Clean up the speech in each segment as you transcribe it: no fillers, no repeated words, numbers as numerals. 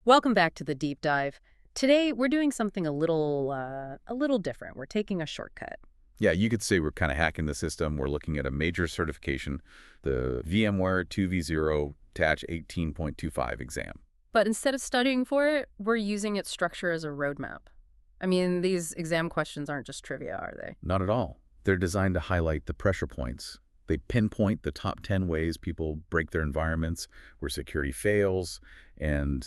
Welcome back to the deep dive. Today we're doing something a little different. We're taking a shortcut. Yeah, you could say we're kind of hacking the system. We're looking at a major certification, the VMware 2V0-18.25 exam. But instead of studying for it, we're using its structure as a roadmap. I mean, these exam questions aren't just trivia, are they? Not at all. They're designed to highlight the pressure points. They pinpoint the top 10 ways people break their environments, where security fails, and,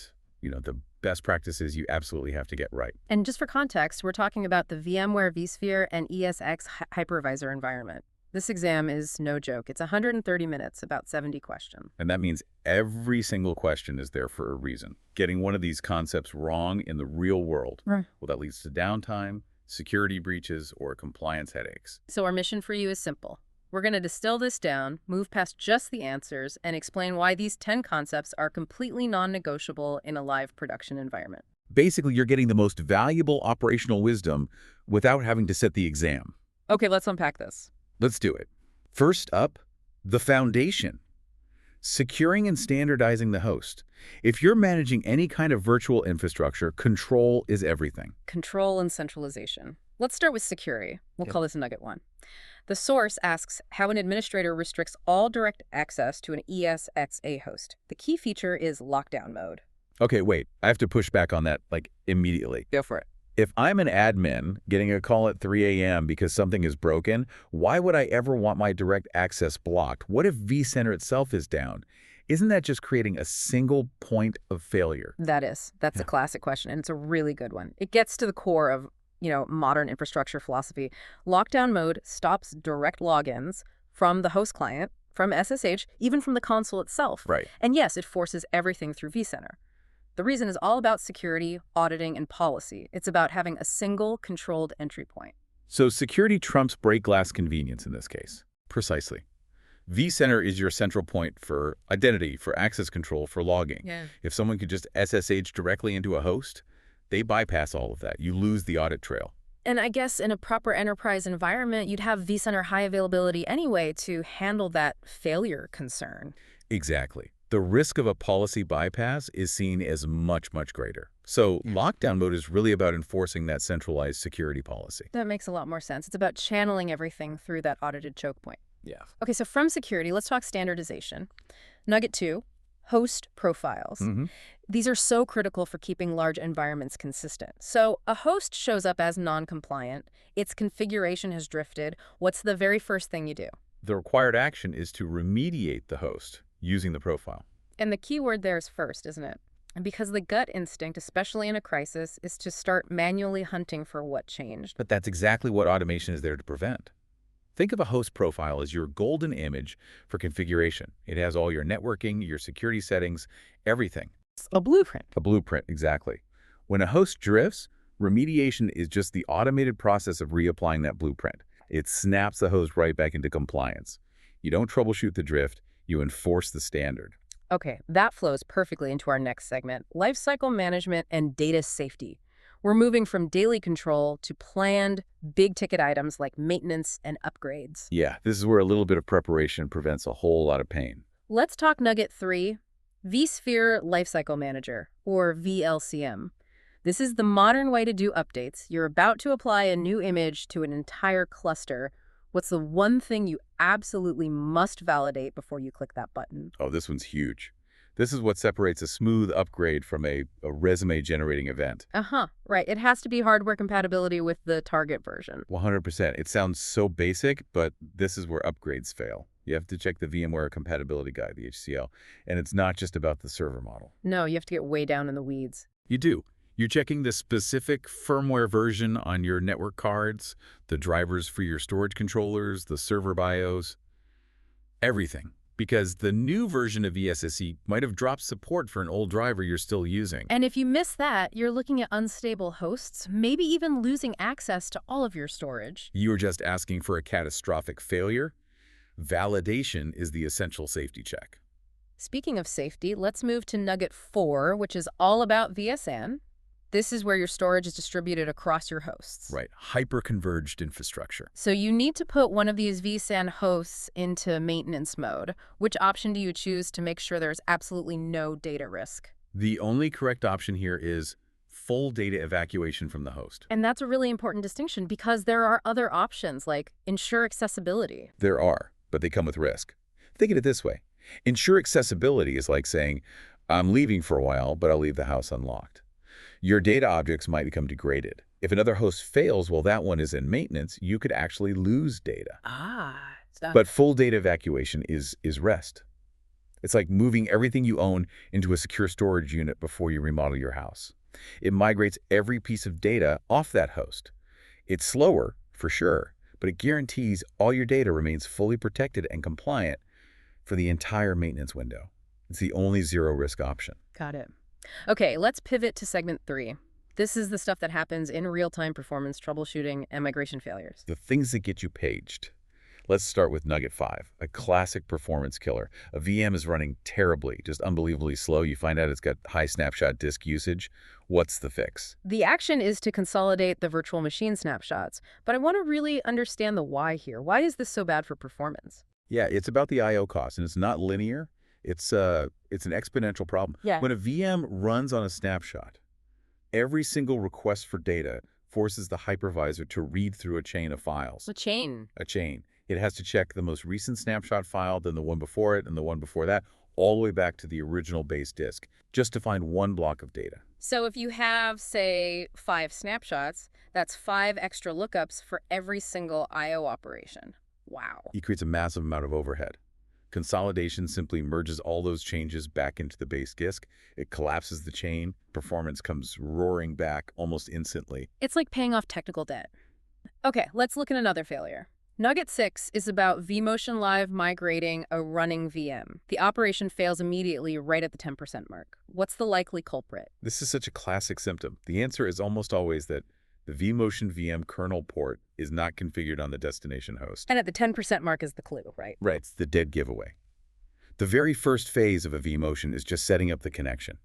the best practices you absolutely have to get right. And just for context, we're talking about the VMware vSphere and ESXi hypervisor environment. This exam is no joke. It's 130 minutes, about 70 questions. And that means every single question is there for a reason. Getting one of these concepts wrong in the real world, Right. well, that leads to downtime, security breaches, or compliance headaches. So our mission for you is simple. We're going to distill this down, move past just the answers, and explain why these 10 concepts are completely non-negotiable in a live production environment. Basically, you're getting the most valuable operational wisdom without having to sit the exam. Okay, let's unpack this. Let's do it. First up, the foundation. Securing and standardizing the host. If you're managing any kind of virtual infrastructure, control is everything. Control and centralization. Let's start with security. We'll Yep. call this nugget 1. The source asks how an administrator restricts all direct access to an ESXi host. The key feature is lockdown mode. Okay, wait. I have to push back on that, immediately. Go for it. If I'm an admin getting a call at 3 a.m. because something is broken, why would I ever want my direct access blocked? What if vCenter itself is down? Isn't that just creating a single point of failure? That's a Yeah. classic question, and it's a really good one. It gets to the core of, modern infrastructure philosophy. Lockdown mode stops direct logins from the host client, from SSH, even from the console itself. Right. And yes, it forces everything through vCenter. The reason is all about security, auditing, and policy. It's about having a single controlled entry point. So security trumps break glass convenience in this case. Precisely. vCenter is your central point for identity, for access control, for logging. Yeah. If someone could just SSH directly into a host, they bypass all of that. You lose the audit trail. And I guess in a proper enterprise environment, you'd have vCenter high availability anyway to handle that failure concern. Exactly. The risk of a policy bypass is seen as much, much greater. So lockdown mode is really about enforcing that centralized security policy. That makes a lot more sense. It's about channeling everything through that audited choke point. Yeah. Okay, so from security, let's talk standardization. Nugget 2, host profiles. Mm-hmm. These are so critical for keeping large environments consistent. So a host shows up as non-compliant. Its configuration has drifted. What's the very first thing you do? The required action is to remediate the host using the profile. And the key word there is first, isn't it? And because the gut instinct, especially in a crisis, is to start manually hunting for what changed. But that's exactly what automation is there to prevent. Think of a host profile as your golden image for configuration. It has all your networking, your security settings, everything. A blueprint. A blueprint, exactly. When a host drifts, remediation is just the automated process of reapplying that blueprint. It snaps the host right back into compliance. You don't troubleshoot the drift, you enforce the standard. Okay, that flows perfectly into our next segment, lifecycle management and data safety. We're moving from daily control to planned, big-ticket items like maintenance and upgrades. Yeah, this is where a little bit of preparation prevents a whole lot of pain. Let's talk nugget 3, vSphere Lifecycle Manager, or VLCM. This is the modern way to do updates. You're about to apply a new image to an entire cluster. What's the one thing you absolutely must validate before you click that button? Oh, this one's huge. This is what separates a smooth upgrade from a resume-generating event. Right. It has to be hardware compatibility with the target version. 100%. It sounds so basic, but this is where upgrades fail. You have to check the VMware Compatibility Guide, the HCL, and it's not just about the server model. No, you have to get way down in the weeds. You do. You're checking the specific firmware version on your network cards, the drivers for your storage controllers, the server BIOS, everything. Because the new version of ESXi might have dropped support for an old driver you're still using. And if you miss that, you're looking at unstable hosts, maybe even losing access to all of your storage. You're just asking for a catastrophic failure. Validation is the essential safety check. Speaking of safety, let's move to nugget 4, which is all about VSN. This is where your storage is distributed across your hosts. Right, hyper-converged infrastructure. So you need to put one of these vSAN hosts into maintenance mode. Which option do you choose to make sure there's absolutely no data risk? The only correct option here is full data evacuation from the host. And that's a really important distinction because there are other options like ensure accessibility. There are, but they come with risk. Think of it this way. Ensure accessibility is like saying, I'm leaving for a while, but I'll leave the house unlocked. Your data objects might become degraded. If another host fails while that one is in maintenance, you could actually lose data. But full data evacuation is rest. It's like moving everything you own into a secure storage unit before you remodel your house. It migrates every piece of data off that host. It's slower, for sure, but it guarantees all your data remains fully protected and compliant for the entire maintenance window. It's the only zero-risk option. Got it. Okay, let's pivot to segment 3. This is the stuff that happens in real-time performance troubleshooting and migration failures. The things that get you paged. Let's start with Nugget 5, a classic performance killer. A VM is running terribly, just unbelievably slow. You find out it's got high snapshot disk usage. What's the fix? The action is to consolidate the virtual machine snapshots, but I want to really understand the why here. Why is this so bad for performance? Yeah, it's about the I/O cost, and it's not linear. It's an exponential problem. Yeah. When a VM runs on a snapshot, every single request for data forces the hypervisor to read through a chain of files. A chain. A chain. It has to check the most recent snapshot file, then the one before it, and the one before that, all the way back to the original base disk, just to find one block of data. So if you have, say, 5 snapshots, that's 5 extra lookups for every single I/O operation. Wow. It creates a massive amount of overhead. Consolidation simply merges all those changes back into the base disk. It collapses the chain. Performance comes roaring back almost instantly. It's like paying off technical debt. Okay, let's look at another failure. Nugget 6 is about vMotion Live migrating a running VM. The operation fails immediately right at the 10% mark. What's the likely culprit? This is such a classic symptom. The answer is almost always that the vMotion VM kernel port is not configured on the destination host. And at the 10% mark is the clue, right? Right, it's the dead giveaway. The very first phase of a vMotion is just setting up the connection.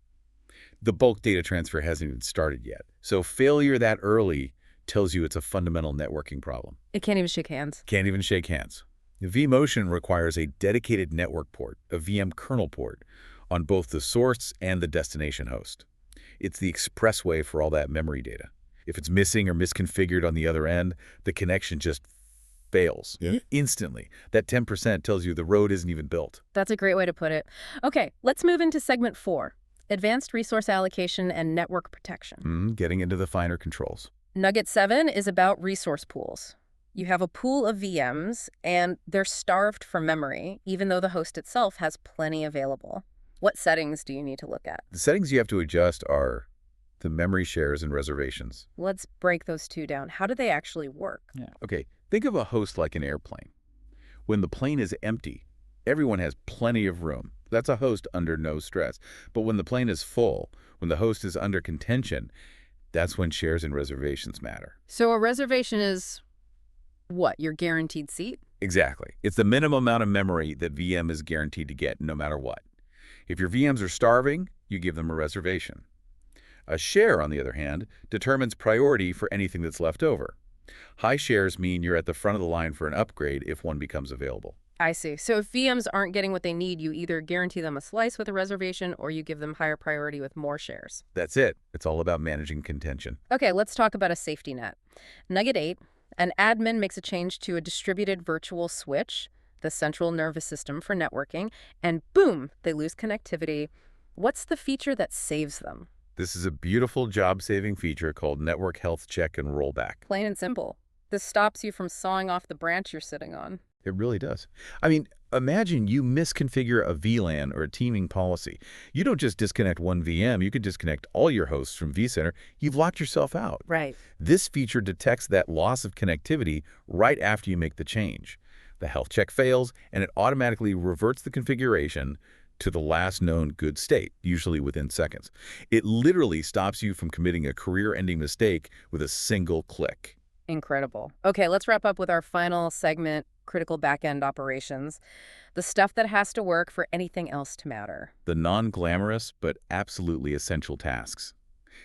The bulk data transfer hasn't even started yet. So failure that early tells you it's a fundamental networking problem. It can't even shake hands. Can't even shake hands. The vMotion requires a dedicated network port, a VM kernel port, on both the source and the destination host. It's the expressway for all that memory data. If it's missing or misconfigured on the other end, the connection just fails instantly. That 10% tells you the road isn't even built. That's a great way to put it. Okay, let's move into segment 4, advanced resource allocation and network protection. Getting into the finer controls. Nugget 7 is about resource pools. You have a pool of VMs, and they're starved for memory, even though the host itself has plenty available. What settings do you need to look at? The settings you have to adjust are the memory shares and reservations. Let's break those two down. How do they actually work? Okay, think of a host like an airplane. When the plane is empty, everyone has plenty of room. That's a host under no stress. But when the plane is full, when the host is under contention, that's when shares and reservations matter. So a reservation is what, your guaranteed seat? Exactly. It's the minimum amount of memory that VM is guaranteed to get no matter what. If your VMs are starving, you give them a reservation. A share, on the other hand, determines priority for anything that's left over. High shares mean you're at the front of the line for an upgrade if one becomes available. I see. So if VMs aren't getting what they need, you either guarantee them a slice with a reservation or you give them higher priority with more shares. That's it. It's all about managing contention. Okay, let's talk about a safety net. Nugget 8, an admin makes a change to a distributed virtual switch, the central nervous system for networking, and boom, they lose connectivity. What's the feature that saves them? This is a beautiful job-saving feature called Network Health Check and Rollback. Plain and simple. This stops you from sawing off the branch you're sitting on. It really does. I mean, imagine you misconfigure a VLAN or a teaming policy. You don't just disconnect one VM, you can disconnect all your hosts from vCenter. You've locked yourself out. Right. This feature detects that loss of connectivity right after you make the change. The health check fails, and it automatically reverts the configuration to the last known good state, usually within seconds. It literally stops you from committing a career-ending mistake with a single click. Incredible. Okay, let's wrap up with our final segment, critical back-end operations, the stuff that has to work for anything else to matter. The non-glamorous but absolutely essential tasks.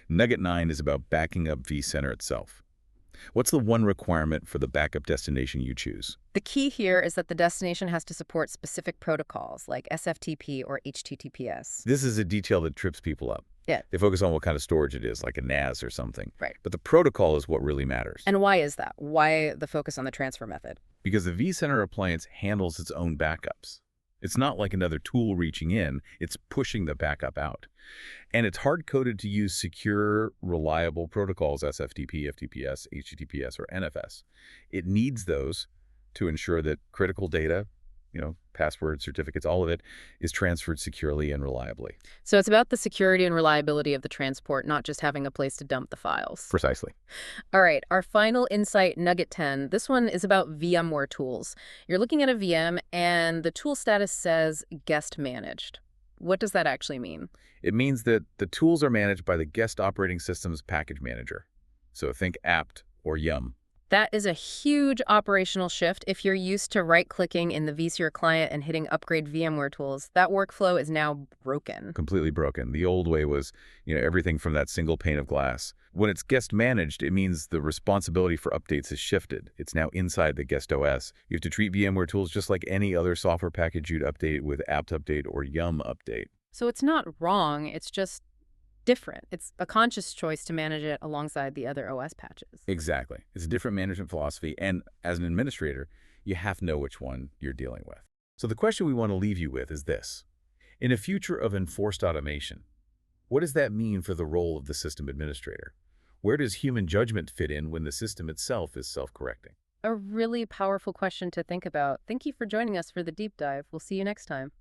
Nugget 9 is about backing up vCenter itself. What's the one requirement for the backup destination you choose? The key here is that the destination has to support specific protocols like SFTP or HTTPS. This is a detail that trips people up. Yeah. They focus on what kind of storage it is, like a NAS or something. Right. But the protocol is what really matters. And why is that? Why the focus on the transfer method? Because the vCenter appliance handles its own backups. It's not like another tool reaching in, it's pushing the backup out. And it's hard-coded to use secure, reliable protocols, SFTP, FTPS, HTTPS, or NFS. It needs those to ensure that critical data, passwords, certificates, all of it, is transferred securely and reliably. So it's about the security and reliability of the transport, not just having a place to dump the files. Precisely. All right, our final insight, nugget 10. This one is about VMware tools. You're looking at a VM, and the tool status says guest managed. What does that actually mean? It means that the tools are managed by the guest operating system's package manager. So think apt or yum. That is a huge operational shift. If you're used to right-clicking in the vSphere client and hitting upgrade VMware tools, that workflow is now broken. Completely broken. The old way was, everything from that single pane of glass. When it's guest managed, it means the responsibility for updates is shifted. It's now inside the guest OS. You have to treat VMware tools just like any other software package you'd update with apt update or yum update. So it's not wrong, it's just different. It's a conscious choice to manage it alongside the other OS patches. Exactly. It's a different management philosophy, and as an administrator, you have to know which one you're dealing with. So the question we want to leave you with is this. In a future of enforced automation, what does that mean for the role of the system administrator? Where does human judgment fit in when the system itself is self-correcting? A really powerful question to think about. Thank you for joining us for the deep dive. We'll see you next time.